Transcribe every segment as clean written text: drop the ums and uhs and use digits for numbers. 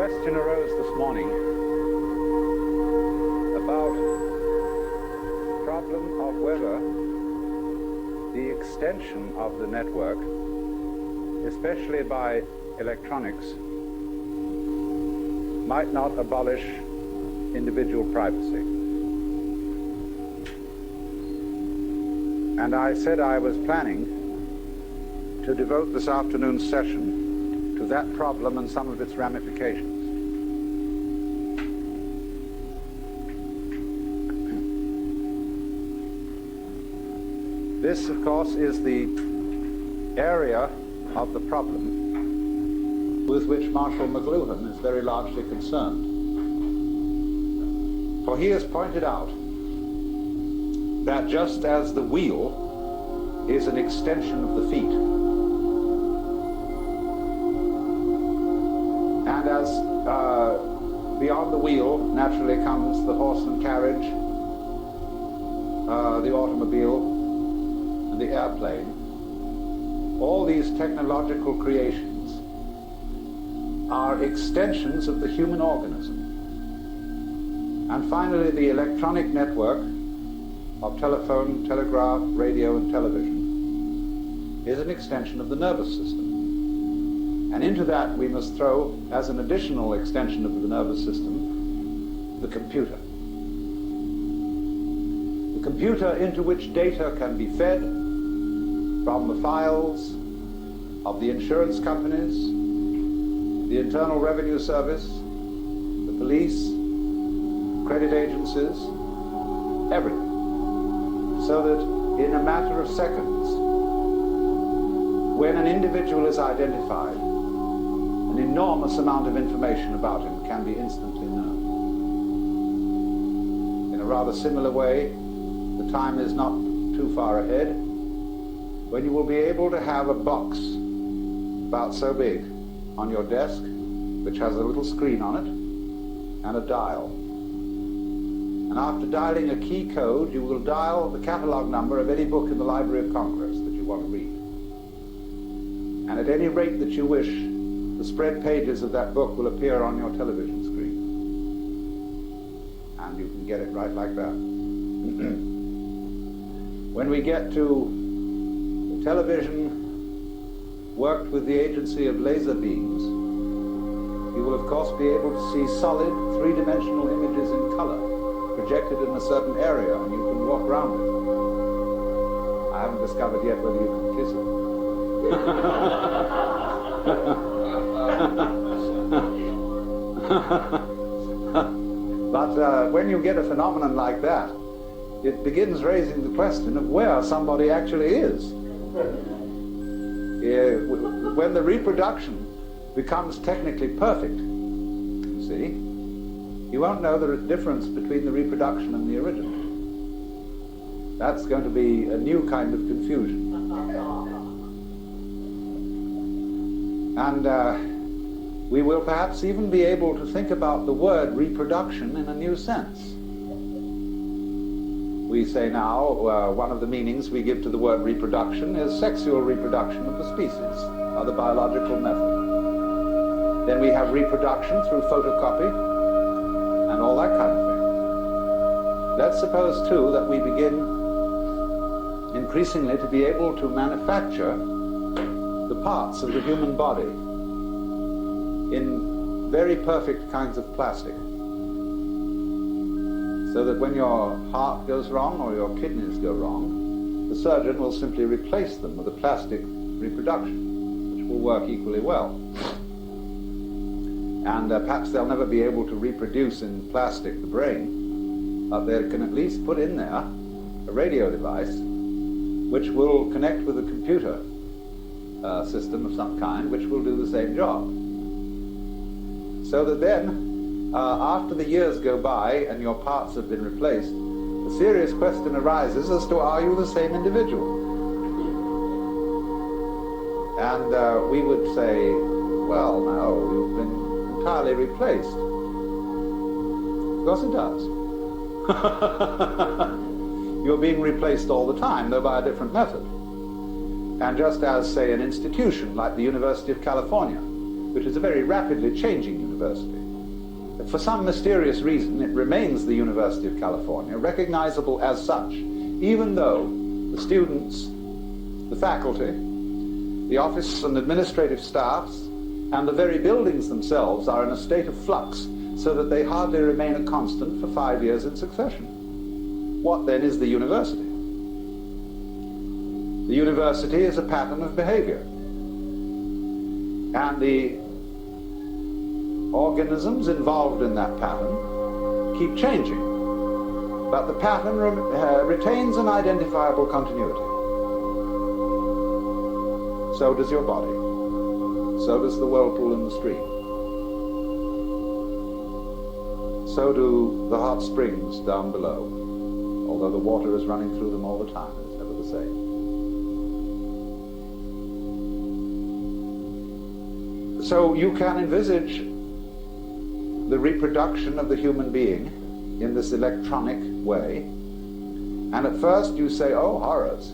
question arose this morning about the problem of whether the extension of the network, especially by electronics, might not abolish individual privacy. And I said I was planning to devote this afternoon's session to that problem and some of its ramifications. This, of course, is the area of the problem with which Marshall McLuhan is very largely concerned. For he has pointed out that just as the wheel is an extension of the feet, and as beyond the wheel naturally comes the horse and carriage, the automobile, and the airplane, all these technological creations are extensions of the human organism. And finally, the electronic network of telephone, telegraph, radio, and television is an extension of the nervous system. And into that we must throw, as an additional extension of the nervous system, the computer. The computer into which data can be fed from the files of the insurance companies, the Internal Revenue Service, the police, credit agencies, everything. So that in a matter of seconds, when an individual is identified, an enormous amount of information about him can be instantly known. In a rather similar way, the time is not too far ahead when you will be able to have a box about so big on your desk, which has a little screen on it and a dial. And after dialing a key code, you will dial the catalog number of any book in the Library of Congress that you want to read. And at any rate that you wish, the spread pages of that book will appear on your television screen. And you can get it right like that. When we get to the television worked with the agency of laser beams, you will of course be able to see solid three-dimensional images in color projected in a certain area, and you can walk around it. I haven't discovered yet whether you can kiss it. But when you get a phenomenon like that, it begins raising the question of where somebody actually is. When the reproduction becomes technically perfect, you see, you won't know the difference between the reproduction and the original. That's going to be a new kind of confusion. And we will perhaps even be able to think about the word reproduction in a new sense. We say now, one of the meanings we give to the word reproduction is sexual reproduction of the species, or the biological method. Then we have reproduction through photocopy, and all that kind of thing. Let's suppose, too, that we begin increasingly to be able to manufacture the parts of the human body in very perfect kinds of plastic, so that when your heart goes wrong or your kidneys go wrong, the surgeon will simply replace them with a plastic reproduction, which will work equally well. And perhaps they'll never be able to reproduce in plastic the brain, but they can at least put in there a radio device which will connect with a computer system of some kind, which will do the same job. So that then, after the years go by and your parts have been replaced, the serious question arises as to, are you the same individual? And we would say, well, no, you've been entirely replaced. Of course it does. You're being replaced all the time, though by a different method. And just as, say, an institution like the University of California, which is a very rapidly changing university. For some mysterious reason, it remains the University of California, recognizable as such, even though the students, the faculty, the office and administrative staffs, and the very buildings themselves are in a state of flux, so that they hardly remain a constant for 5 years in succession. What then is the university? The university is a pattern of behavior. And the organisms involved in that pattern keep changing. But the pattern retains an identifiable continuity. So does your body. So does the whirlpool in the stream. So do the hot springs down below, although the water is running through them all the time. It's never the same. So you can envisage the reproduction of the human being in this electronic way, and at first you say, oh horrors,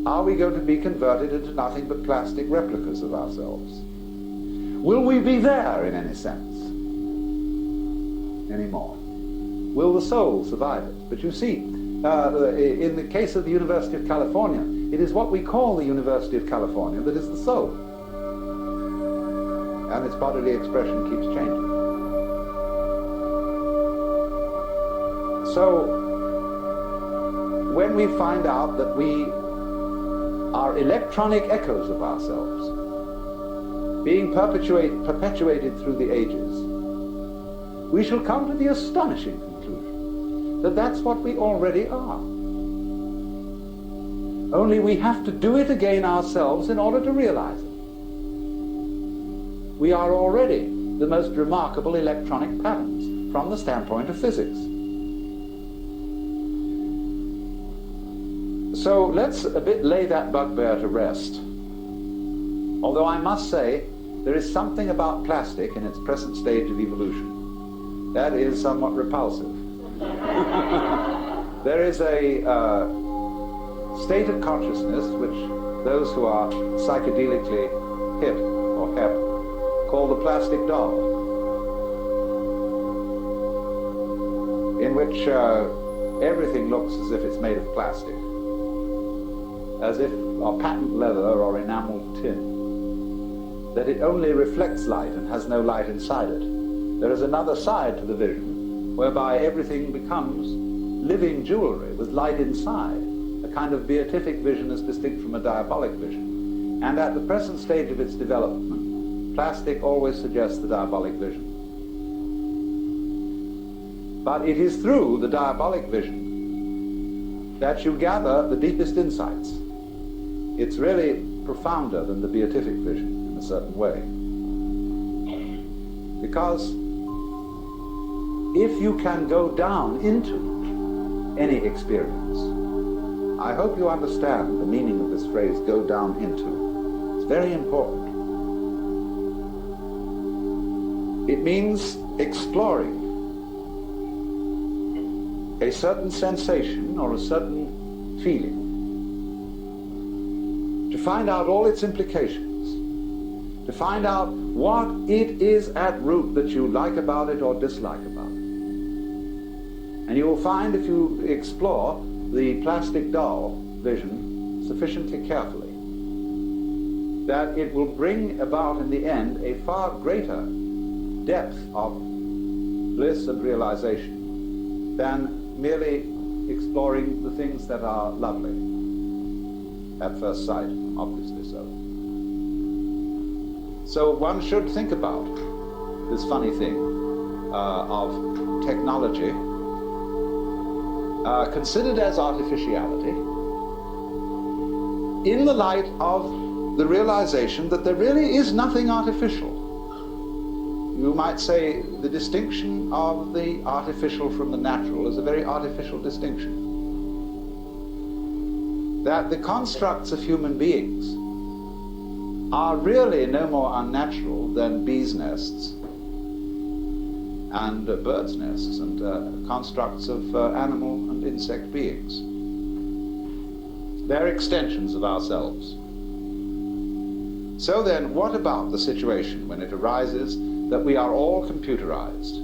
are we going to be converted into nothing but plastic replicas of ourselves? Will we be there in any sense anymore? Will the soul survive it? But you see, in the case of the University of California, it is what we call the University of California that is the soul. And its bodily expression keeps changing. So, when we find out that we are electronic echoes of ourselves, being perpetuated through the ages, we shall come to the astonishing conclusion that that's what we already are. Only we have to do it again ourselves in order to realize it. We are already the most remarkable electronic patterns from the standpoint of physics. So let's a bit lay that bugbear to rest. Although I must say, there is something about plastic in its present stage of evolution that is somewhat repulsive. There is a state of consciousness which those who are psychedelically hip or hep call the plastic doll, in which everything looks as if it's made of plastic, as if or patent leather or enameled tin, that it only reflects light and has no light inside it. There is another side to the vision, whereby everything becomes living jewelry with light inside, a kind of beatific vision as distinct from a diabolic vision. And at the present stage of its development, plastic always suggests the diabolic vision. But it is through the diabolic vision that you gather the deepest insights. It's really profounder than the beatific vision in a certain way. Because if you can go down into any experience, I hope you understand the meaning of this phrase, go down into. It's very important. It means exploring a certain sensation or a certain feeling, to find out all its implications, to find out what it is at root that you like about it or dislike about it. And you will find, if you explore the plastic doll vision sufficiently carefully, that it will bring about in the end a far greater depth of bliss and realization than merely exploring the things that are lovely at first sight, obviously so. So one should think about this funny thing of technology considered as artificiality in the light of the realization that there really is nothing artificial. You might say the distinction of the artificial from the natural is a very artificial distinction. That the constructs of human beings are really no more unnatural than bees' nests and birds' nests and constructs of animal and insect beings. They're extensions of ourselves. So then, what about the situation when it arises that we are all computerized,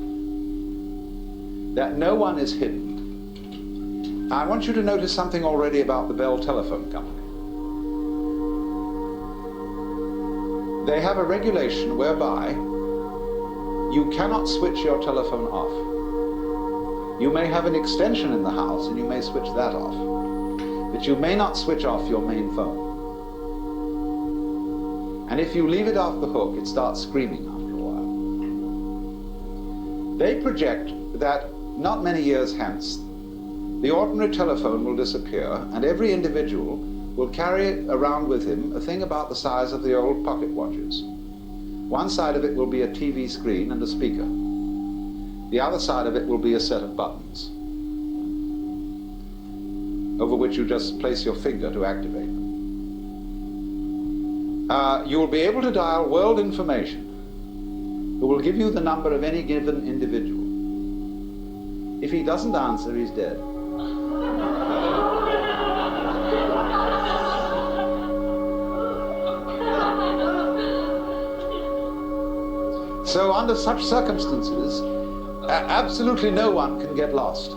that no one is hidden? I want you to notice something already about the Bell Telephone Company. They have a regulation whereby you cannot switch your telephone off. You may have an extension in the house and you may switch that off, but you may not switch off your main phone. And if you leave it off the hook, it starts screaming after a while. They project that not many years hence, the ordinary telephone will disappear and every individual will carry around with him a thing about the size of the old pocket watches. One side of it will be a TV screen and a speaker. The other side of it will be a set of buttons, over which you just place your finger to activate them. You will be able to dial world information, who will give you the number of any given individual. If he doesn't answer, he's dead. So under such circumstances, absolutely no one can get lost.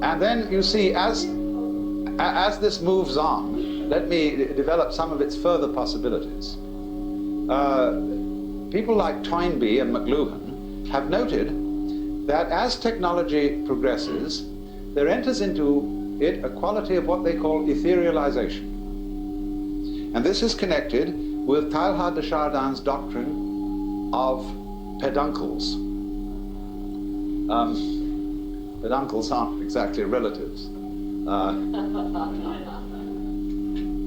And then you see, as this moves on, let me develop some of its further possibilities. People like Toynbee and McLuhan have noted that as technology progresses, there enters into it a quality of what they call etherealization. And this is connected with Teilhard de Chardin's doctrine of peduncles. Peduncles aren't exactly relatives.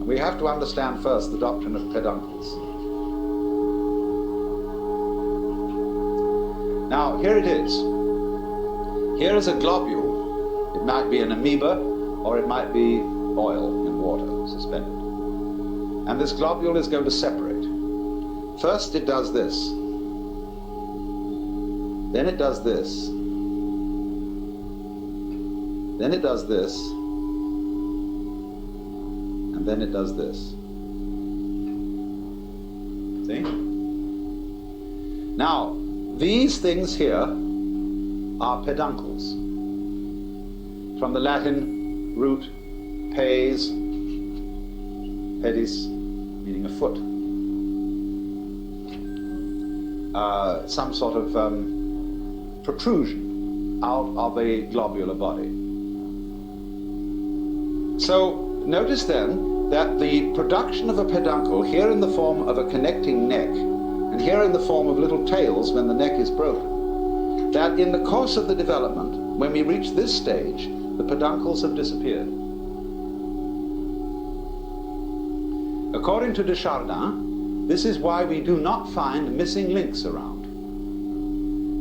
We have to understand first the doctrine of peduncles. Now, here it is. Here is a globule. It might be an amoeba, or it might be oil in water suspended. And this globule is going to separate. First it does this. Then it does this. Then it does this. And then it does this. See? Now, these things here are peduncles. From the Latin root pes, pedis, meaning a foot. Some sort of protrusion out of a globular body. So notice then that the production of a peduncle, here in the form of a connecting neck, and here in the form of little tails when the neck is broken, that in the course of the development, when we reach this stage, the peduncles have disappeared. According to de Chardin, this is why we do not find missing links around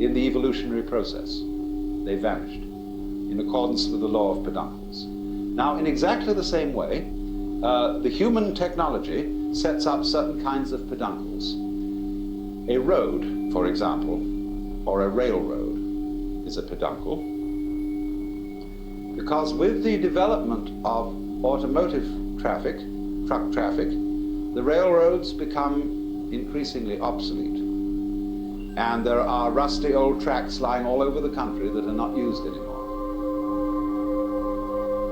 in the evolutionary process. They vanished in accordance with the law of peduncles. Now, in exactly the same way, the human technology sets up certain kinds of peduncles. A road, for example, or a railroad is a peduncle, because with the development of automotive traffic, truck traffic, the railroads become increasingly obsolete. And there are rusty old tracks lying all over the country that are not used anymore.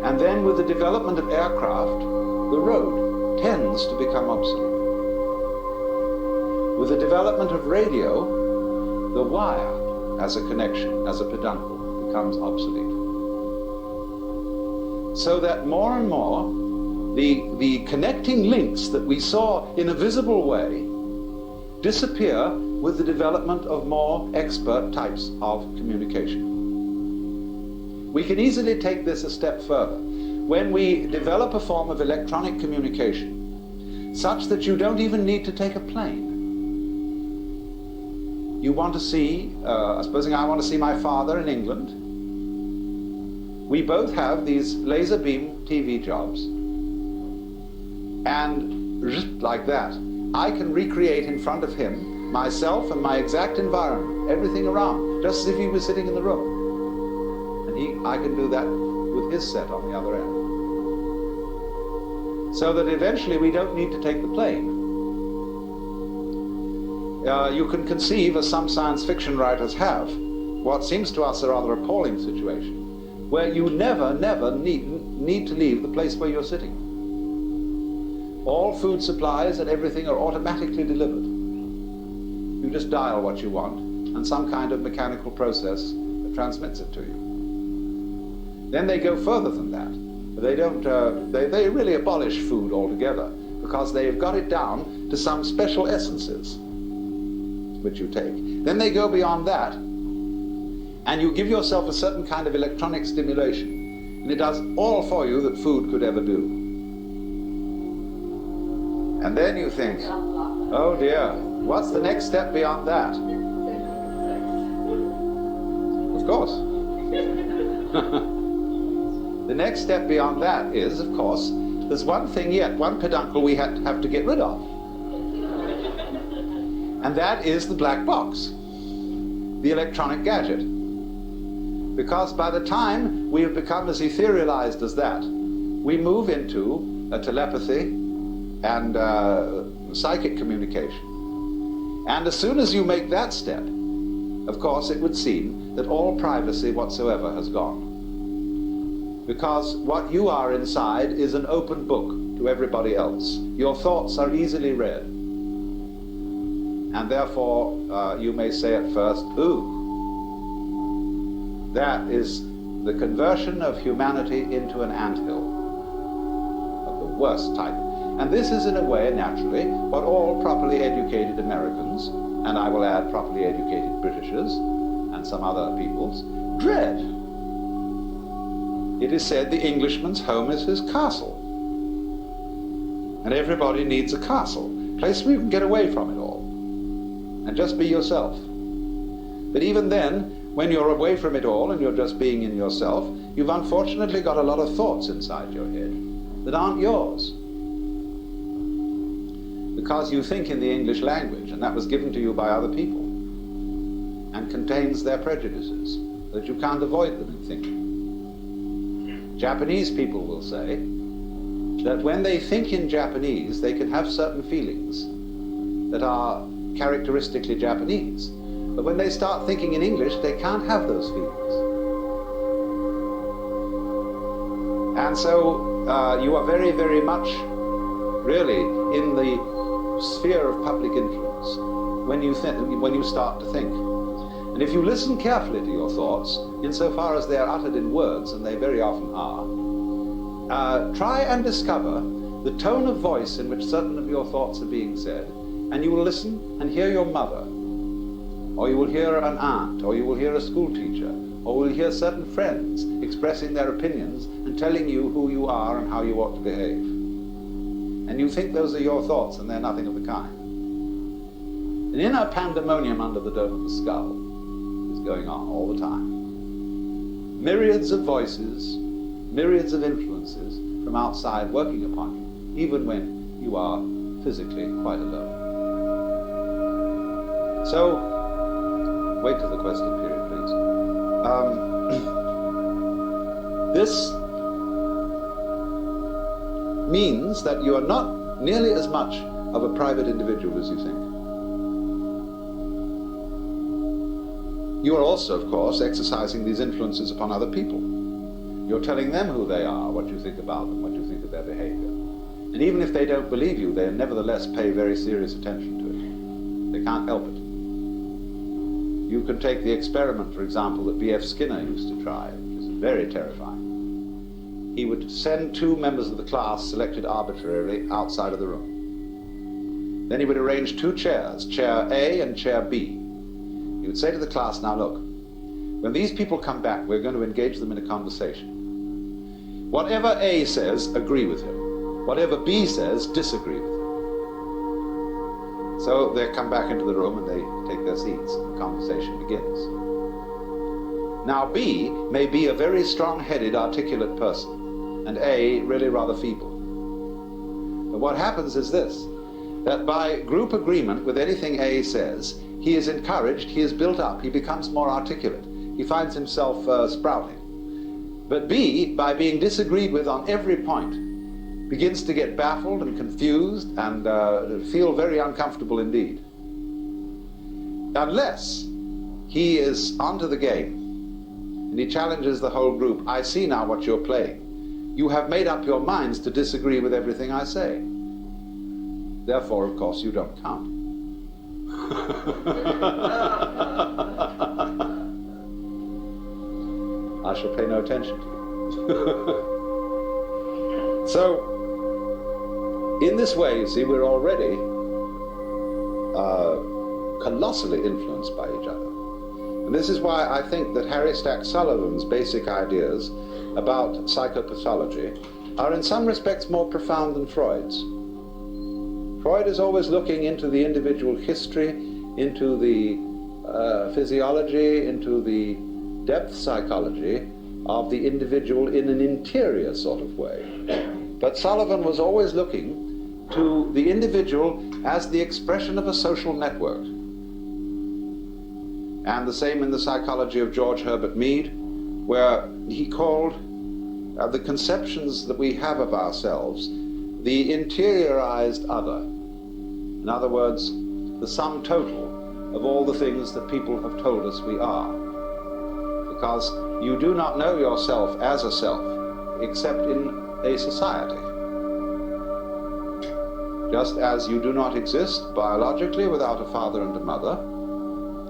And then with the development of aircraft, the road tends to become obsolete. With the development of radio, the wire as a connection, as a peduncle, becomes obsolete. So that more and more, the connecting links that we saw in a visible way disappear with the development of more expert types of communication. We can easily take this a step further. When we develop a form of electronic communication such that you don't even need to take a plane. You want to see, supposing I want to see my father in England. We both have these laser beam TV jobs. And just like that, I can recreate in front of him myself and my exact environment, everything around, just as if he was sitting in the room. And I can do that with his set on the other end. so that eventually we don't need to take the plane. You can conceive, as some science fiction writers have, what seems to us a rather appalling situation, where you never need to leave the place where you're sitting. All food supplies and everything are automatically delivered. You just dial what you want, and some kind of mechanical process transmits it to you. Then they go further than that. They don't. They really abolish food altogether, because they've got it down to some special essences which you take. Then they go beyond that, and you give yourself a certain kind of electronic stimulation, and it does all for you that food could ever do. And then you think, oh dear, what's the next step beyond that? Of course. The next step beyond that is, of course, there's one thing yet, one peduncle we have to get rid of. And that is the black box, the electronic gadget. Because by the time we have become as etherealized as that, we move into a telepathy and psychic communication. And as soon as you make that step, of course, it would seem that all privacy whatsoever has gone. Because what you are inside is an open book to everybody else. Your thoughts are easily read. And therefore, you may say at first, ooh, that is the conversion of humanity into an anthill of the worst type. And this is, in a way, naturally, what all properly educated Americans, and I will add properly educated Britishers, and some other peoples, dread. It is said the Englishman's home is his castle. And everybody needs a castle, a place where you can get away from it all, and just be yourself. But even then, when you're away from it all and you're just being in yourself, you've unfortunately got a lot of thoughts inside your head that aren't yours. Because you think in the English language, and that was given to you by other people, and contains their prejudices, that you can't avoid them in thinking. Japanese people will say that when they think in Japanese, they can have certain feelings that are characteristically Japanese. But when they start thinking in English, they can't have those feelings. And so you are very, very much really in the sphere of public influence when you start to think. And if you listen carefully to your thoughts, insofar as they are uttered in words, and they very often are, try and discover the tone of voice in which certain of your thoughts are being said, and you will listen and hear your mother, or you will hear an aunt, or you will hear a school teacher, or you will hear certain friends expressing their opinions and telling you who you are and how you ought to behave. And you think those are your thoughts, and they're nothing of the kind. An inner pandemonium under the dome of the skull is going on all the time. Myriads of voices, myriads of influences from outside working upon you, even when you are physically quite alone. So, wait till the question period, please. This means that you are not nearly as much of a private individual as you think. You are also, of course, exercising these influences upon other people. You're telling them who they are, what you think about them, what you think of their behavior. And even if they don't believe you, they nevertheless pay very serious attention to it. They can't help it. You can take the experiment, for example, that B.F. Skinner used to try, which is very terrifying. He would send two members of the class, selected arbitrarily, outside of the room. Then he would arrange two chairs, chair A and chair B. He would say to the class, now look, when these people come back, we're going to engage them in a conversation. Whatever A says, agree with him. Whatever B says, disagree with him. So they come back into the room and they take their seats, and the conversation begins. Now B may be a very strong-headed, articulate person, and A really rather feeble. But what happens is this, that by group agreement with anything A says, he is encouraged, he is built up, he becomes more articulate, he finds himself sprouting. But B, by being disagreed with on every point, begins to get baffled and confused and feel very uncomfortable indeed. Unless he is onto the game and he challenges the whole group. I see now what you're playing. You have made up your minds to disagree with everything I say. Therefore, of course, you don't count. I shall pay no attention to you. So, in this way, you see, we're already colossally influenced by each other. And this is why I think that Harry Stack Sullivan's basic ideas about psychopathology are in some respects more profound than Freud's. Freud is always looking into the individual history, into the physiology, into the depth psychology of the individual in an interior sort of way. But Sullivan was always looking to the individual as the expression of a social network. And the same in the psychology of George Herbert Mead, where he called the conceptions that we have of ourselves the interiorized other. In other words, the sum total of all the things that people have told us we are. Because you do not know yourself as a self except in a society. Just as you do not exist biologically without a father and a mother,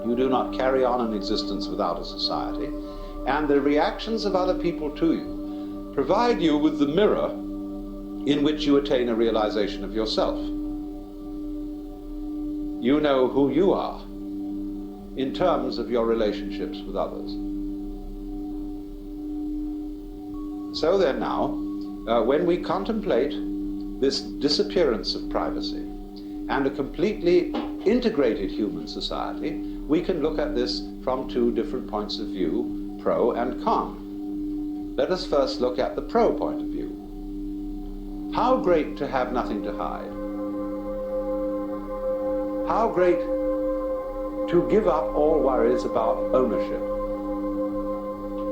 you do not carry on an existence without a society, and the reactions of other people to you provide you with the mirror in which you attain a realization of yourself. You know who you are in terms of your relationships with others. So then now, when we contemplate this disappearance of privacy and a completely integrated human society, we can look at this from two different points of view, pro and con. Let us first look at the pro point of view. How great to have nothing to hide. How great to give up all worries about ownership.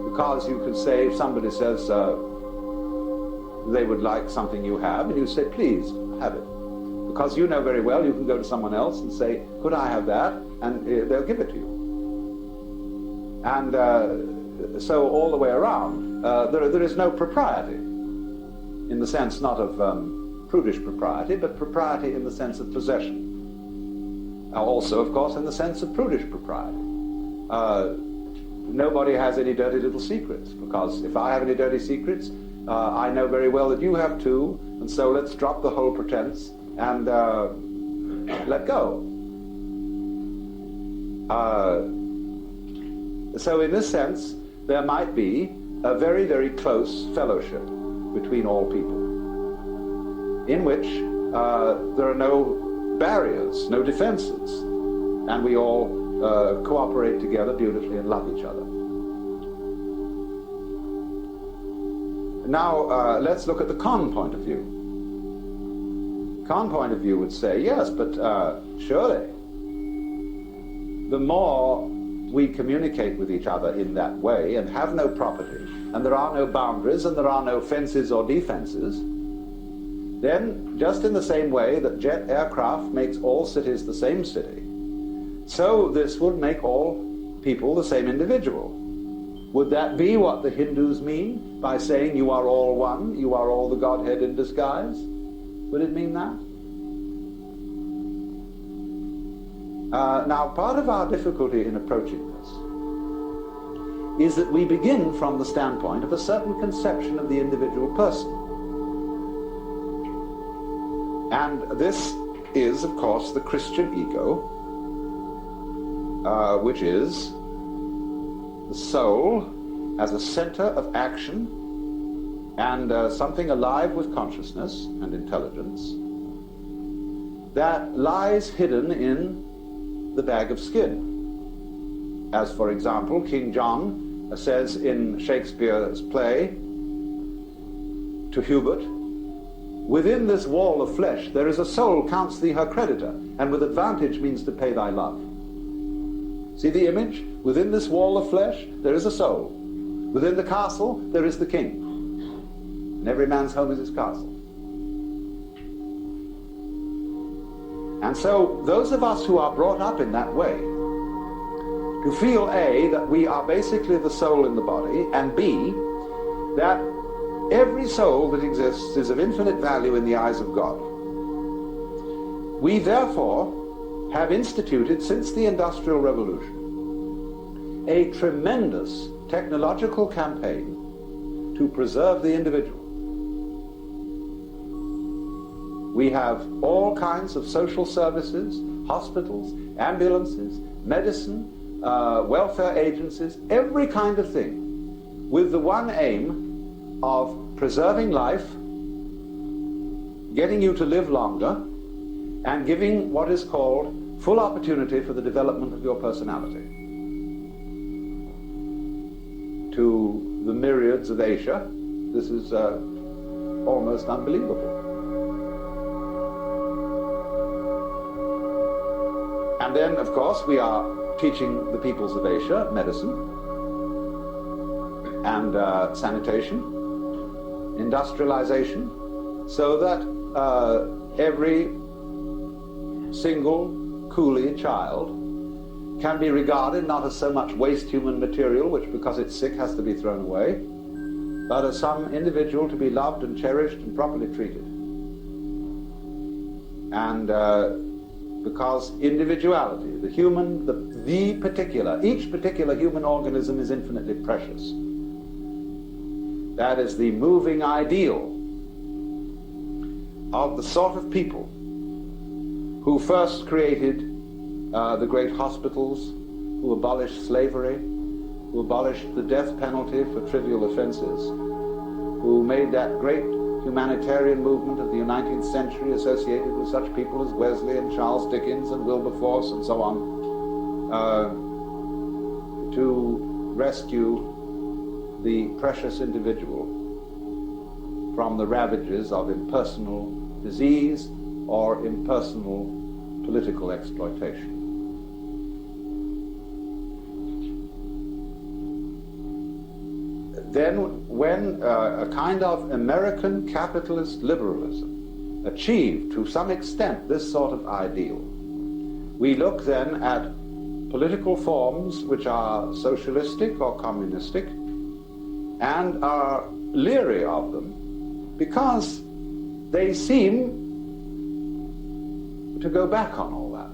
Because you can say, if somebody says they would like something you have, and you say, please, have it. Because you know very well you can go to someone else and say, could I have that? And they'll give it to you. And so all the way around, there is no propriety, in the sense not of prudish propriety, but propriety in the sense of possession. Also, of course, in the sense of prudish propriety. Nobody has any dirty little secrets, because if I have any dirty secrets, I know very well that you have too, and so let's drop the whole pretense and let go. So in this sense, there might be a very, very close fellowship between all people, in which there are no barriers, no defenses, and we all cooperate together beautifully and love each other. Now, let's look at the con point of view. Con point of view would say, yes, but surely, the more we communicate with each other in that way and have no property, and there are no boundaries, and there are no fences or defenses, then, just in the same way that jet aircraft makes all cities the same city, so this would make all people the same individual. Would that be what the Hindus mean by saying you are all one, you are all the Godhead in disguise? Would it mean that? Now, part of our difficulty in approaching this is that we begin from the standpoint of a certain conception of the individual person. And this is, of course, the Christian ego, which is the soul as a center of action and something alive with consciousness and intelligence that lies hidden in the bag of skin. As, for example, King John says in Shakespeare's play to Hubert, within this wall of flesh there is a soul counts thee her creditor, and with advantage means to pay thy love. See the image? Within this wall of flesh there is a soul. Within the castle there is the king. And every man's home is his castle. And so those of us who are brought up in that way, to feel A, that we are basically the soul in the body, and B, that every soul that exists is of infinite value in the eyes of God. We therefore have instituted, since the Industrial Revolution, a tremendous technological campaign to preserve the individual. We have all kinds of social services, hospitals, ambulances, medicine, welfare agencies, every kind of thing, with the one aim of preserving life, getting you to live longer, and giving what is called full opportunity for the development of your personality. To the myriads of Asia, this is almost unbelievable. And then, of course, we are teaching the peoples of Asia medicine and sanitation, industrialization, so that every single coolie child can be regarded not as so much waste human material, which because it's sick has to be thrown away, but as some individual to be loved and cherished and properly treated. And because individuality, the human, each particular human organism is infinitely precious. That is the moving ideal of the sort of people who first created the great hospitals, who abolished slavery, who abolished the death penalty for trivial offenses, who made that great humanitarian movement of the 19th century associated with such people as Wesley and Charles Dickens and Wilberforce and so on, to rescue the precious individual from the ravages of impersonal disease or impersonal political exploitation. Then when a kind of American capitalist liberalism achieved to some extent this sort of ideal, we look then at political forms which are socialistic or communistic and are leery of them because they seem to go back on all that.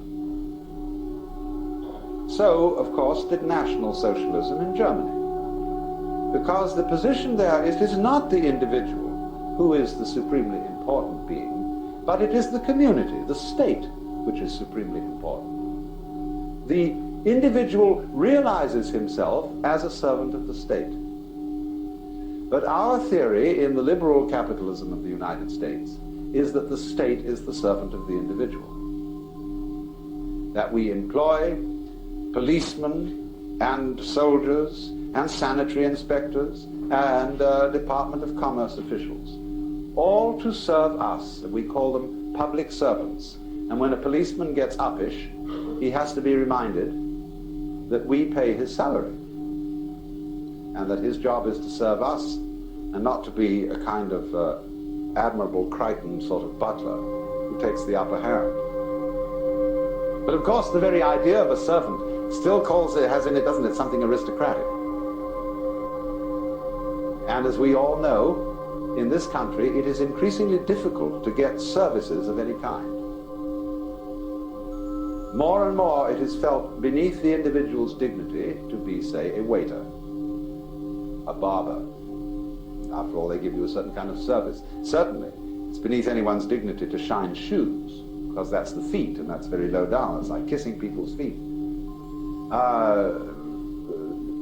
So, of course, did National Socialism in Germany. Because the position there is, it is not the individual who is the supremely important being, but it is the community, the state, which is supremely important. The individual realizes himself as a servant of the state. But our theory in the liberal capitalism of the United States is that the state is the servant of the individual. That we employ policemen and soldiers and sanitary inspectors and Department of Commerce officials, all to serve us. We call them public servants. And when a policeman gets uppish, he has to be reminded that we pay his salary and that his job is to serve us and not to be a kind of Admirable Crichton sort of butler who takes the upper hand. But of course the very idea of a servant still has in it, doesn't it, something aristocratic. And as we all know, in this country it is increasingly difficult to get services of any kind. More and more it is felt beneath the individual's dignity to be, say, a waiter, a barber. After all, they give you a certain kind of service. Certainly, it's beneath anyone's dignity to shine shoes, because that's the feet, and that's very low down. It's like kissing people's feet.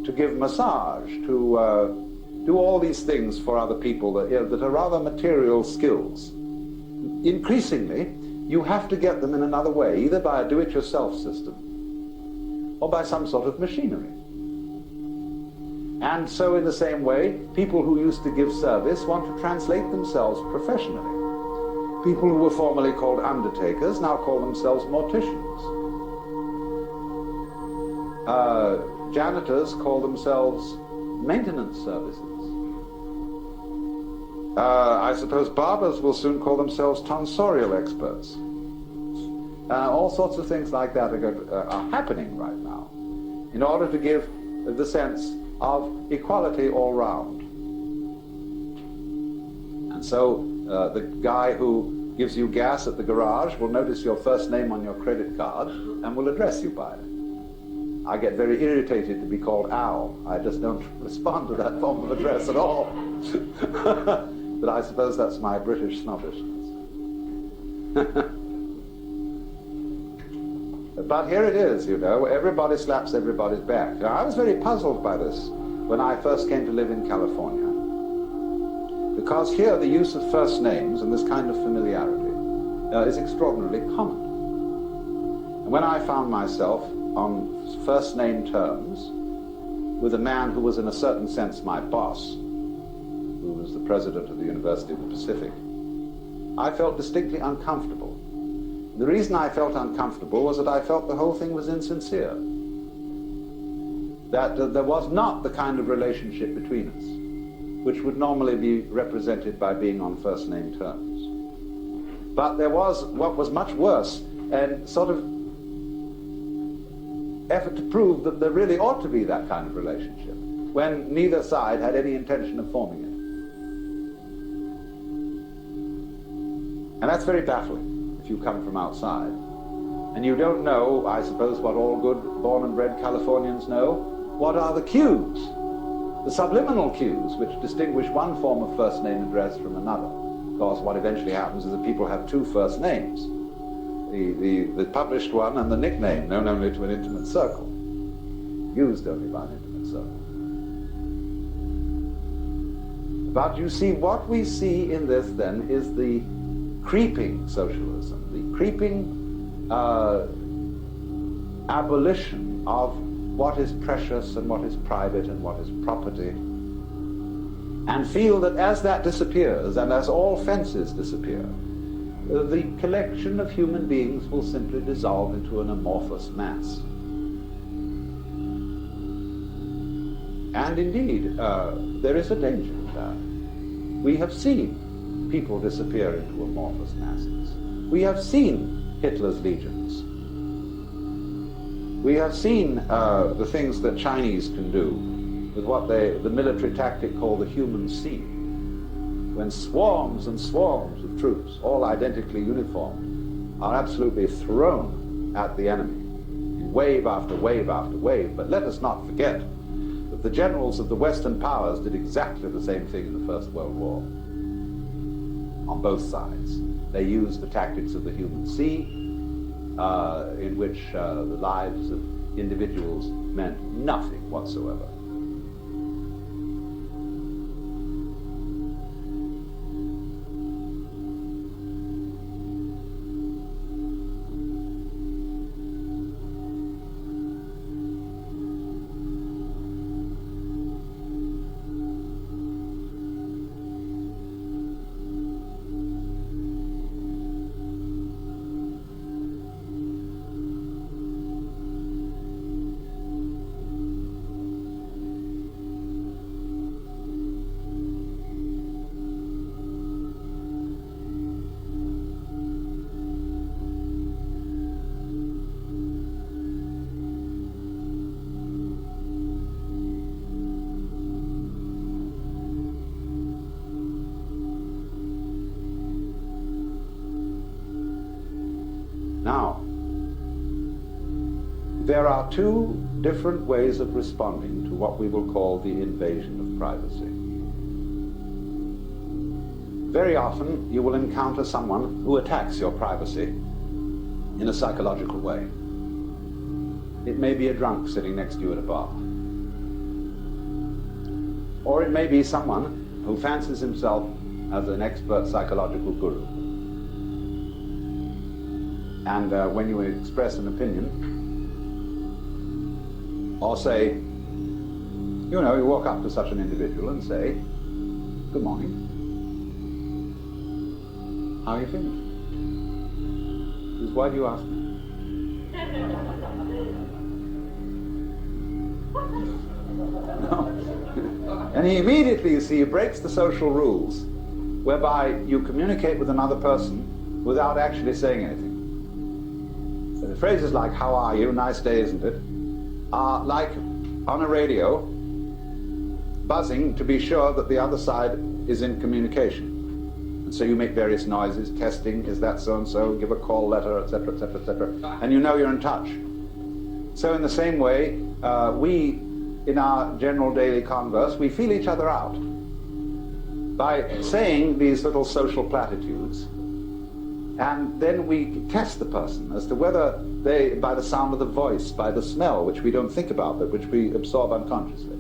To give massage, to do all these things for other people that are rather material skills. Increasingly, you have to get them in another way, either by a do-it-yourself system or by some sort of machinery. And so in the same way, people who used to give service want to translate themselves professionally. People who were formerly called undertakers now call themselves morticians. Janitors call themselves maintenance services. I suppose barbers will soon call themselves tonsorial experts. All sorts of things like that are happening right now in order to give the sense of equality all round. And so the guy who gives you gas at the garage will notice your first name on your credit card and will address you by it. I get very irritated to be called Al. I just don't respond to that form of address at all. But I suppose that's my British snobbishness. But here it is, you know, everybody slaps everybody's back. Now, I was very puzzled by this when I first came to live in California, because here the use of first names and this kind of familiarity is extraordinarily common. And when I found myself on first name terms with a man who was in a certain sense my boss, who was the president of the University of the Pacific, I felt distinctly uncomfortable. The reason I felt uncomfortable was that I felt the whole thing was insincere, that there was not the kind of relationship between us which would normally be represented by being on first name terms. But there was what was much worse, and sort of effort to prove that there really ought to be that kind of relationship when neither side had any intention of forming it. And that's very baffling if you come from outside. And you don't know, I suppose, what all good born and bred Californians know. What are the cues? The subliminal cues which distinguish one form of first name address from another. Of course, what eventually happens is that people have two first names. The published one and the nickname, known only to an intimate circle, used only by an intimate circle. But you see, what we see in this then is the creeping socialism, the creeping abolition of what is precious and what is private and what is property, and feel that as that disappears and as all fences disappear, the collection of human beings will simply dissolve into an amorphous mass. And indeed, there is a danger of that. We have seen people disappear into amorphous masses. We have seen Hitler's legions. We have seen the things that Chinese can do with what the military tactic called the human sea, when swarms and swarms of troops, all identically uniformed, are absolutely thrown at the enemy, in wave after wave after wave. But let us not forget that the generals of the Western powers did exactly the same thing in the First World War, on both sides. They used the tactics of the human sea, in which the lives of individuals meant nothing whatsoever. Now, there are two different ways of responding to what we will call the invasion of privacy. Very often you will encounter someone who attacks your privacy in a psychological way. It may be a drunk sitting next to you at a bar. Or it may be someone who fancies himself as an expert psychological guru. And when you express an opinion, or say, you know, you walk up to such an individual and say, "Good morning. How are you feeling?" He says, "Why do you ask me?" No. And he immediately, you see, breaks the social rules whereby you communicate with another person without actually saying anything. phrases like "how are you," "nice day, isn't it," are like on a radio buzzing to be sure that the other side is in communication. And so you make various noises, testing, is that so-and-so, give a call letter, etc., etc., etc., and you know you're in touch. So in the same way, we, in our general daily converse, we feel each other out by saying these little social platitudes, and then we test the person as to whether they, by the sound of the voice, by the smell, which we don't think about, but which we absorb unconsciously,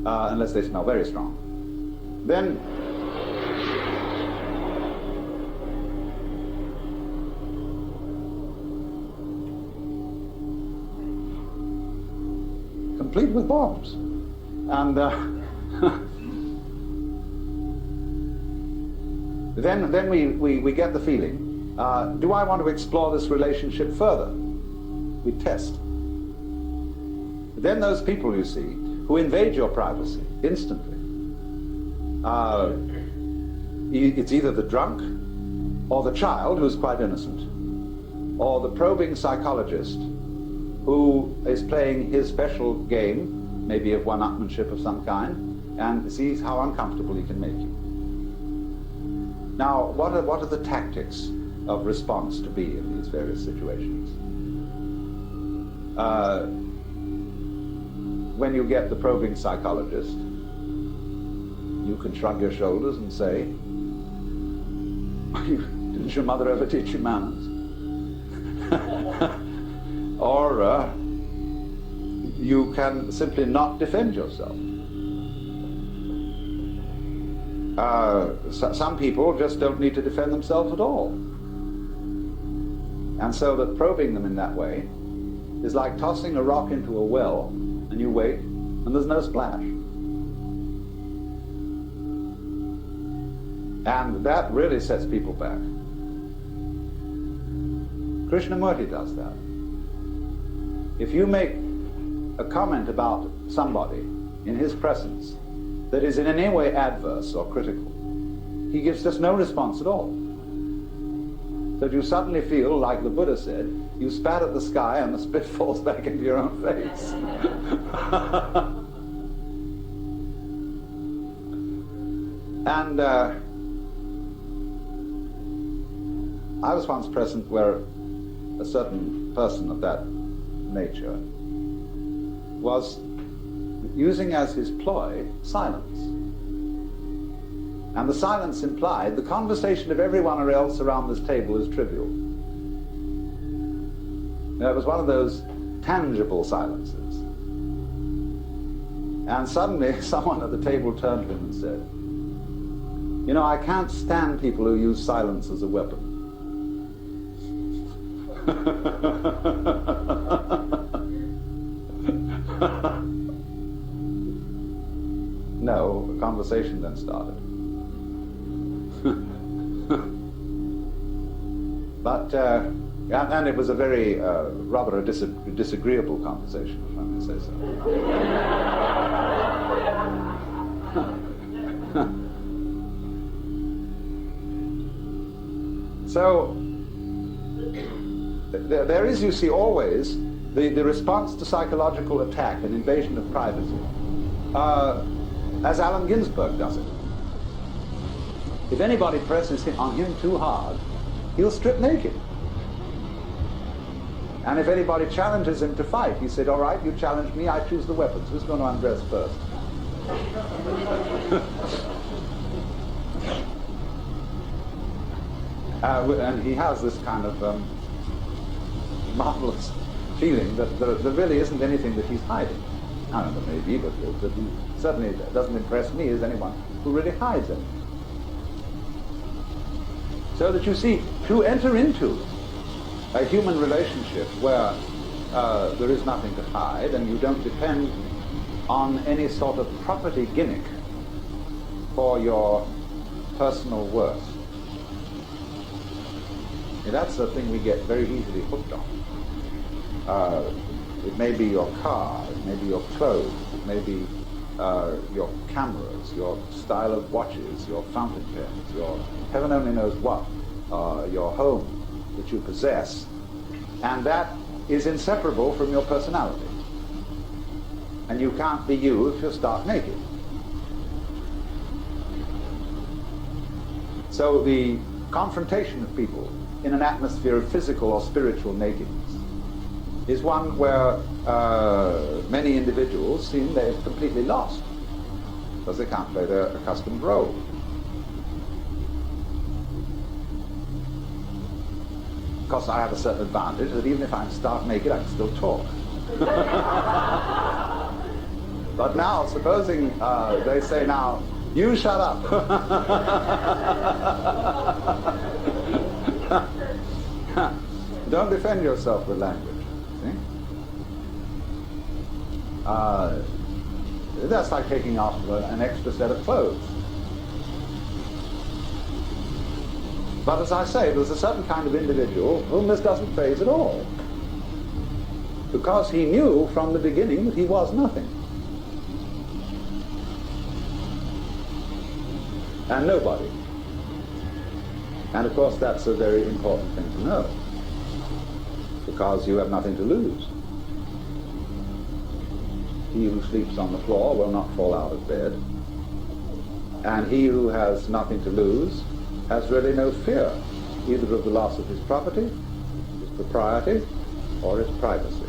unless they smell very strong. Then complete with bombs. And then we get the feeling, do I want to explore this relationship further? We test. Then those people you see who invade your privacy instantly, it's either the drunk or the child who's quite innocent, or the probing psychologist who is playing his special game, maybe of one-upmanship of some kind, and sees how uncomfortable he can make you. Now, what are the tactics of response to be in these various situations? When you get the probing psychologist, you can shrug your shoulders and say, didn't your mother ever teach you manners? Or you can simply not defend yourself. Some people just don't need to defend themselves at all. And so that probing them in that way is like tossing a rock into a well, and you wait, and there's no splash. And that really sets people back. Krishnamurti does that. If you make a comment about somebody in his presence that is in any way adverse or critical, he gives just no response at all. So you suddenly feel, like the Buddha said, you spat at the sky and the spit falls back into your own face. And I was once present where a certain person of that nature was using as his ploy silence. And the silence implied the conversation of everyone else around this table is trivial. Now, it was one of those tangible silences. And suddenly someone at the table turned to him and said, "You know, I can't stand people who use silence as a weapon." No, a conversation then started. But, and it was a very, rather a disagreeable conversation, if I may say so. So, there is, you see, always the response to psychological attack and invasion of privacy, as Allen Ginsberg does it. If anybody presses on him too hard, he'll strip naked. And if anybody challenges him to fight, he said, "All right, you challenge me, I choose the weapons. Who's going to undress first?" And he has this kind of marvelous feeling that there really isn't anything that he's hiding. I don't know, maybe, but he certainly doesn't impress me as anyone who really hides anything. So that you see, to enter into a human relationship where there is nothing to hide and you don't depend on any sort of property gimmick for your personal worth. That's the thing we get very easily hooked on. It may be your car, it may be your clothes, it may be your cameras, your style of watches, your fountain pens, your heaven only knows what, your home that you possess, And that is inseparable from your personality. And you can't be you if you're stark naked. So the confrontation of people in an atmosphere of physical or spiritual nakedness is one where many individuals seem they're completely lost because they can't play their accustomed role. Of course, I have a certain advantage that even if I'm stark naked, I can still talk. But now, supposing they say now, you shut up. Don't defend yourself with language. See? That's like taking off an extra set of clothes. But as I say, there's a certain kind of individual whom this doesn't faze at all, because he knew from the beginning that he was nothing and nobody. And of course that's a very important thing to know, because you have nothing to lose. He who sleeps on the floor will not fall out of bed, and he who has nothing to lose has really no fear either of the loss of his property, his propriety, or his privacy.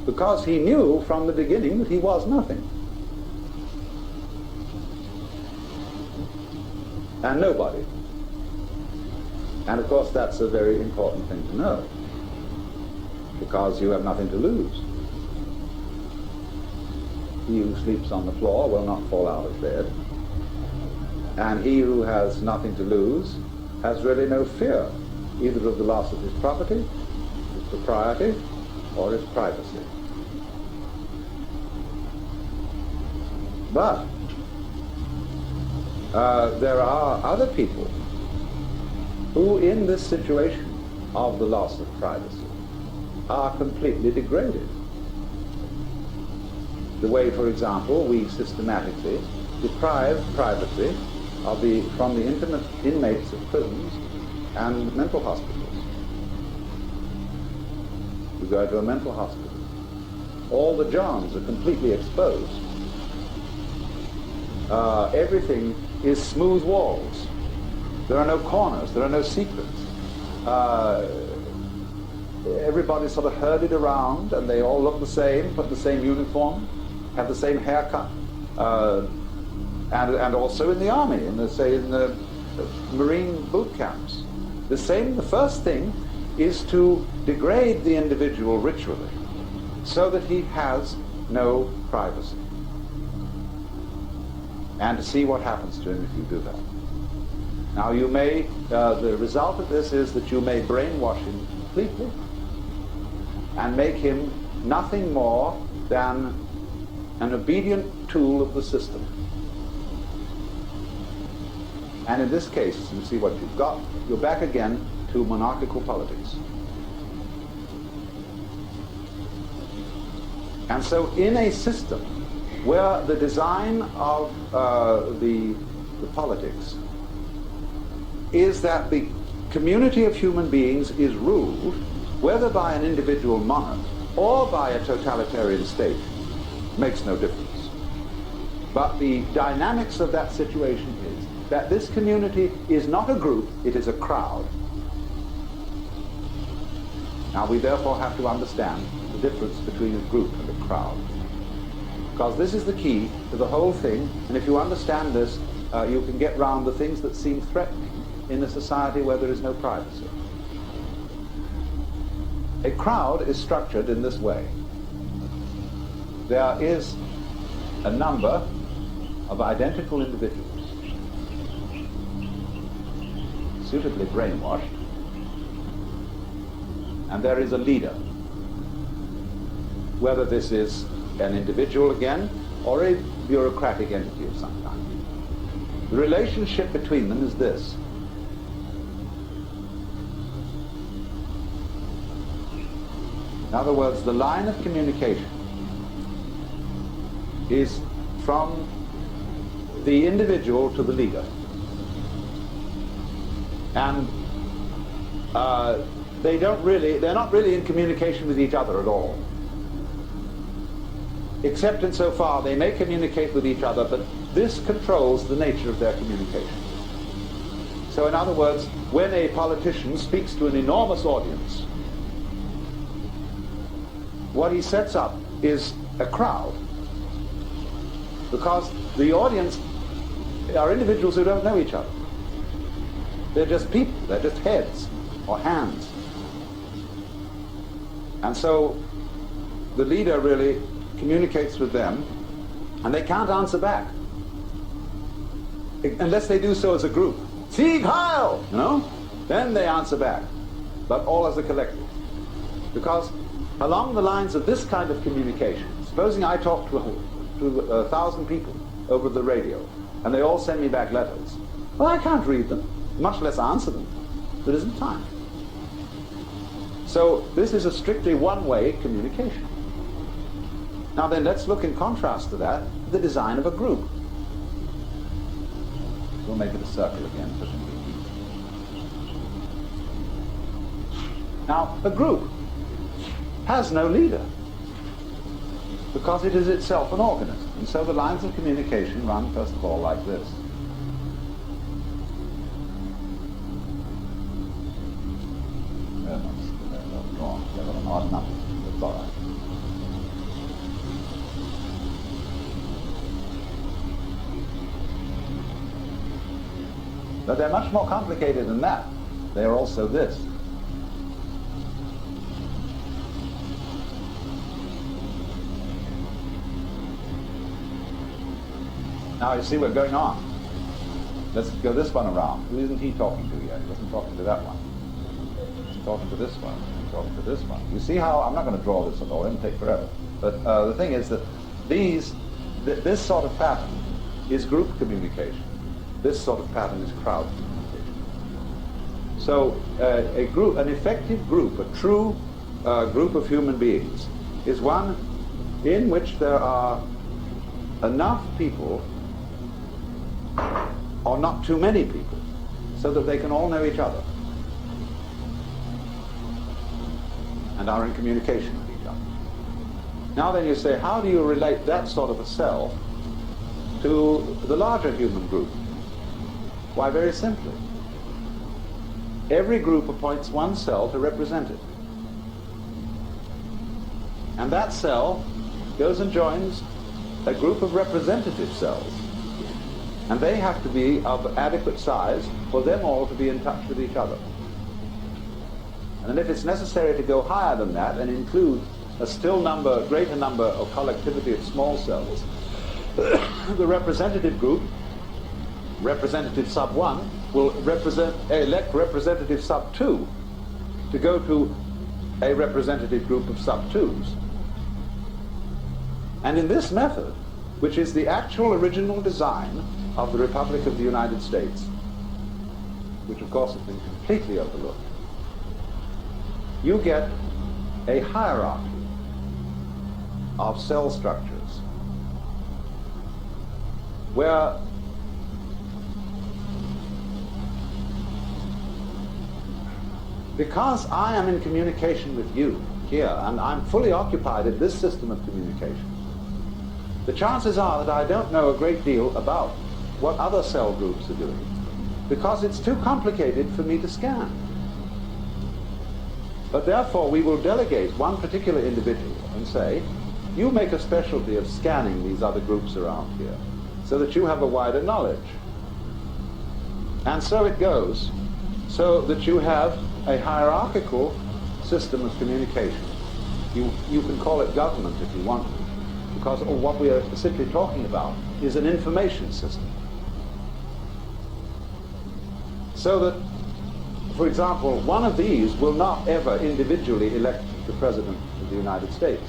Because he knew from the beginning that he was nothing and nobody. And of course that's a very important thing to know, because you have nothing to lose. He who sleeps on the floor will not fall out of bed, and he who has nothing to lose has really no fear either of the loss of his property, his propriety, or his privacy. But there are other people who, in this situation of the loss of privacy, are completely degraded. The way, for example, we systematically deprive privacy from the inmates of prisons and mental hospitals. You go to a mental hospital, all the germs are completely exposed. Everything is smooth walls. There are no corners, there are no secrets. Everybody's sort of herded around, and they all look the same, put the same uniform, have the same haircut, and also in the army, in the Marine boot camps. The first thing is to degrade the individual ritually, so that he has no privacy, and to see what happens to him if you do that. Now you may, the result of this is that you may brainwash him completely and make him nothing more than an obedient tool of the system. And in this case, you see what you've got. You're back again to monarchical politics. And so in a system where the design of the politics is that the community of human beings is ruled, whether by an individual monarch or by a totalitarian state, makes no difference. But the dynamics of that situation is that this community is not a group, it is a crowd. Now we therefore have to understand the difference between a group and a crowd, because this is the key to the whole thing, and if you understand this, you can get round the things that seem threatening in a society where there is no privacy. A crowd is structured in this way. There is a number of identical individuals, suitably brainwashed, and there is a leader, whether this is an individual again or a bureaucratic entity of some kind. The relationship between them is this. In other words, the line of communication is from the individual to the leader. And they're not really in communication with each other at all. Except insofar they may communicate with each other, but this controls the nature of their communication. So in other words, when a politician speaks to an enormous audience, what he sets up is a crowd, because the audience are individuals who don't know each other. They're just people, they're just heads or hands. And so the leader really communicates with them, and they can't answer back unless they do so as a group. Sieg Heil! You know? Then they answer back, but all as a collective. Because along the lines of this kind of communication, supposing I talk to 1,000 people over the radio, and they all send me back letters, well, I can't read them, much less answer them. There isn't time. So this is a strictly one-way communication. Now then, let's look in contrast to that, the design of a group. We'll make it a circle again. Now, a group has no leader, because it is itself an organism. And so the lines of communication run, first of all, like this. But they're much more complicated than that. They are also this. Now you see what's going on. Let's go this one around. Who isn't he talking to yet? He wasn't talking to that one. He's talking to this one. He's talking to this one. You see how, I'm not going to draw this at all, it'll take forever. But the thing is that this sort of pattern is group communication. This sort of pattern is crowd communication. So a group, an effective group, a true group of human beings is one in which there are enough people or not too many people, so that they can all know each other and are in communication with each other. Now then you say, how do you relate that sort of a cell to the larger human group? Why, very simply. Every group appoints one cell to represent it. And that cell goes and joins a group of representative cells. And they have to be of adequate size for them all to be in touch with each other. And if it's necessary to go higher than that and include a still greater number or collectivity of small cells, the representative group, representative sub 1, will elect representative sub 2 to go to a representative group of sub 2s. And in this method, which is the actual original design of the Republic of the United States, which of course has been completely overlooked, you get a hierarchy of cell structures where because I am in communication with you here and I'm fully occupied in this system of communication, the chances are that I don't know a great deal about what other cell groups are doing because it's too complicated for me to scan. But therefore we will delegate one particular individual and say, you make a specialty of scanning these other groups around here so that you have a wider knowledge. And so it goes, so that you have a hierarchical system of communication. You can call it government if you want to, because what we are simply talking about is an information system. So that, for example, one of these will not ever individually elect the President of the United States,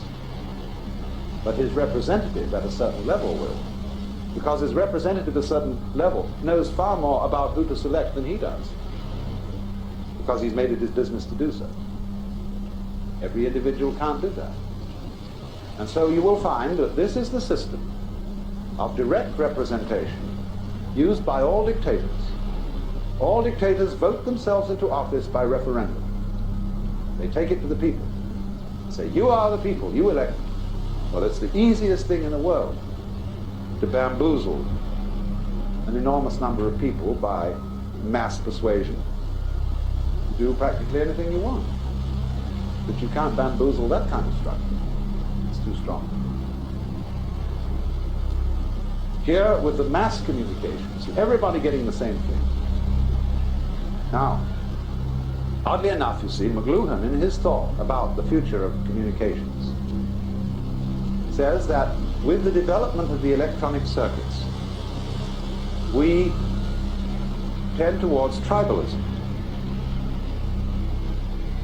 but his representative at a certain level will, because his representative at a certain level knows far more about who to select than he does, because he's made it his business to do so. Every individual can't do that. And so you will find that this is the system of direct representation used by all dictators. All dictators vote themselves into office by referendum. They take it to the people. Say, you are the people, you elect them. Well, it's the easiest thing in the world to bamboozle an enormous number of people by mass persuasion. You do practically anything you want. But you can't bamboozle that kind of structure. It's too strong. Here, with the mass communications, everybody getting the same thing. Now, oddly enough, you see, McLuhan, in his thought about the future of communications, says that with the development of the electronic circuits, we tend towards tribalism.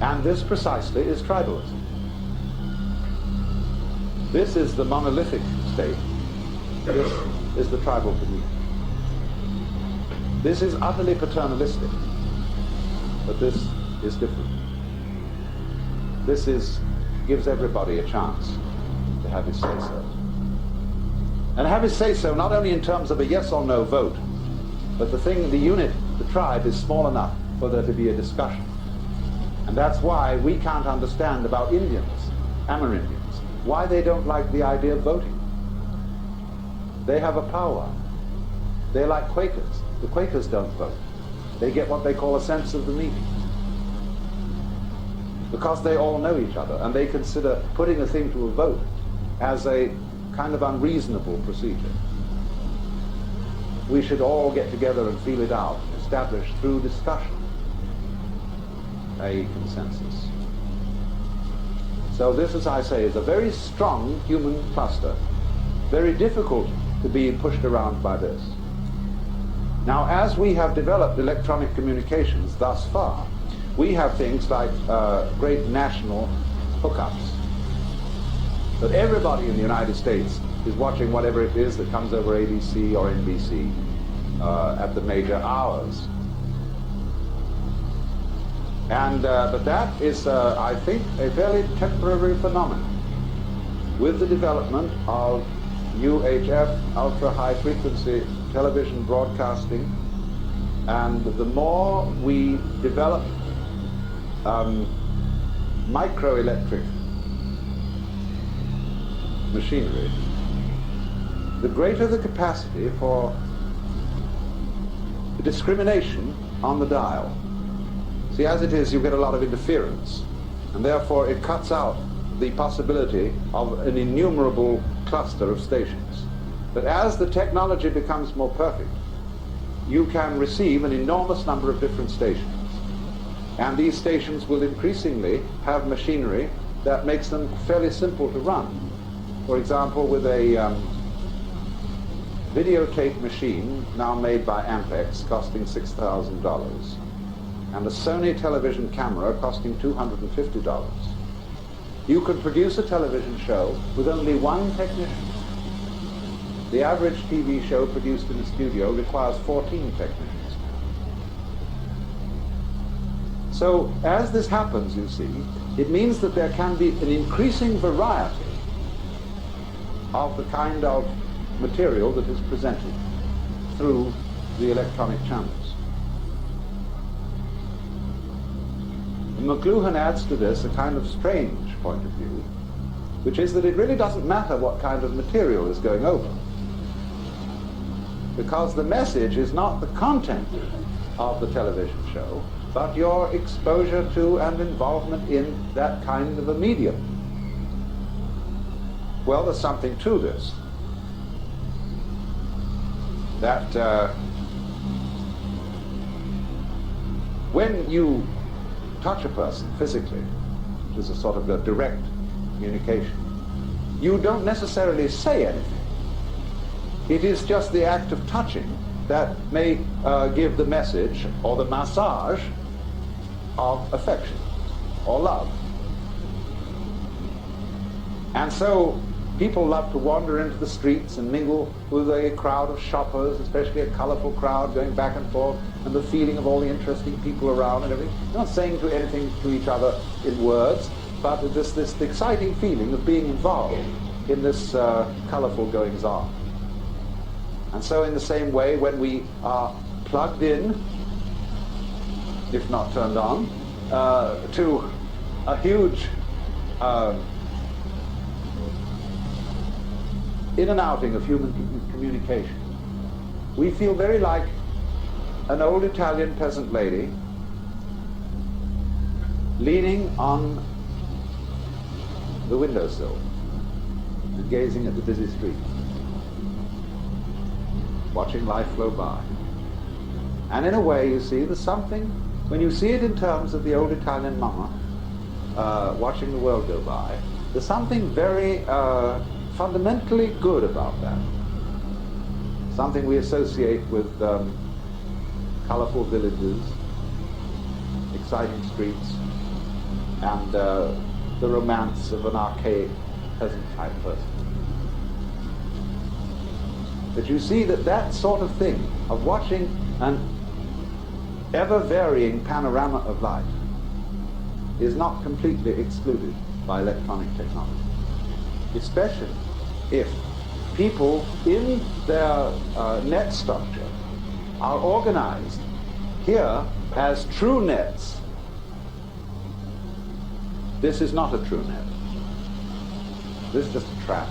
And this precisely is tribalism. This is the monolithic state. This is the tribal community. This is utterly paternalistic. But this is different. This gives everybody a chance to have his say-so. And have his say-so not only in terms of a yes or no vote, but the unit, the tribe, is small enough for there to be a discussion. And that's why we can't understand about Indians, Amerindians, why they don't like the idea of voting. They have a power. They're like Quakers. The Quakers don't vote. They get what they call a sense of the meeting. Because they all know each other, and they consider putting a thing to a vote as a kind of unreasonable procedure. We should all get together and feel it out, establish through discussion a consensus. So this, as I say, is a very strong human cluster, very difficult to be pushed around by this. Now, as we have developed electronic communications thus far, we have things like great national hookups. That everybody in the United States is watching whatever it is that comes over ABC or NBC at the major hours. And but that is, I think, a fairly temporary phenomenon. With the development of UHF, ultra-high frequency television broadcasting, and the more we develop microelectric machinery, the greater the capacity for discrimination on the dial. See, as it is, you get a lot of interference, and therefore it cuts out the possibility of an innumerable cluster of stations. But as the technology becomes more perfect, you can receive an enormous number of different stations. And these stations will increasingly have machinery that makes them fairly simple to run. For example, with a videotape machine now made by Ampex costing $6,000 and a Sony television camera costing $250. You can produce a television show with only one technician. The average TV show produced in a studio requires 14 technicians. So as this happens, you see, it means that there can be an increasing variety of the kind of material that is presented through the electronic channels. McLuhan adds to this a kind of strange point of view, which is that it really doesn't matter what kind of material is going over, because the message is not the content of the television show, but your exposure to and involvement in that kind of a medium. Well, there's something to this. That when you touch a person physically, which is a sort of a direct communication, you don't necessarily say anything. It is just the act of touching that may give the message or the massage of affection or love. And so people love to wander into the streets and mingle with a crowd of shoppers, especially a colorful crowd going back and forth, and the feeling of all the interesting people around and everything. They're not saying anything to each other in words, but this exciting feeling of being involved in this colorful goings-on. And so in the same way, when we are plugged in, if not turned on, to a huge in and outing of human communication, we feel very like an old Italian peasant lady leaning on the windowsill and gazing at the busy street, watching life flow by. And in a way, you see, there's something, when you see it in terms of the old Italian mama watching the world go by, there's something very fundamentally good about that. Something we associate with colorful villages, exciting streets, and the romance of an archaic peasant-type person. But you see that sort of thing, of watching an ever-varying panorama of life, is not completely excluded by electronic technology. Especially if people in their net structure are organized here as true nets. This is not a true net. This is just a trap.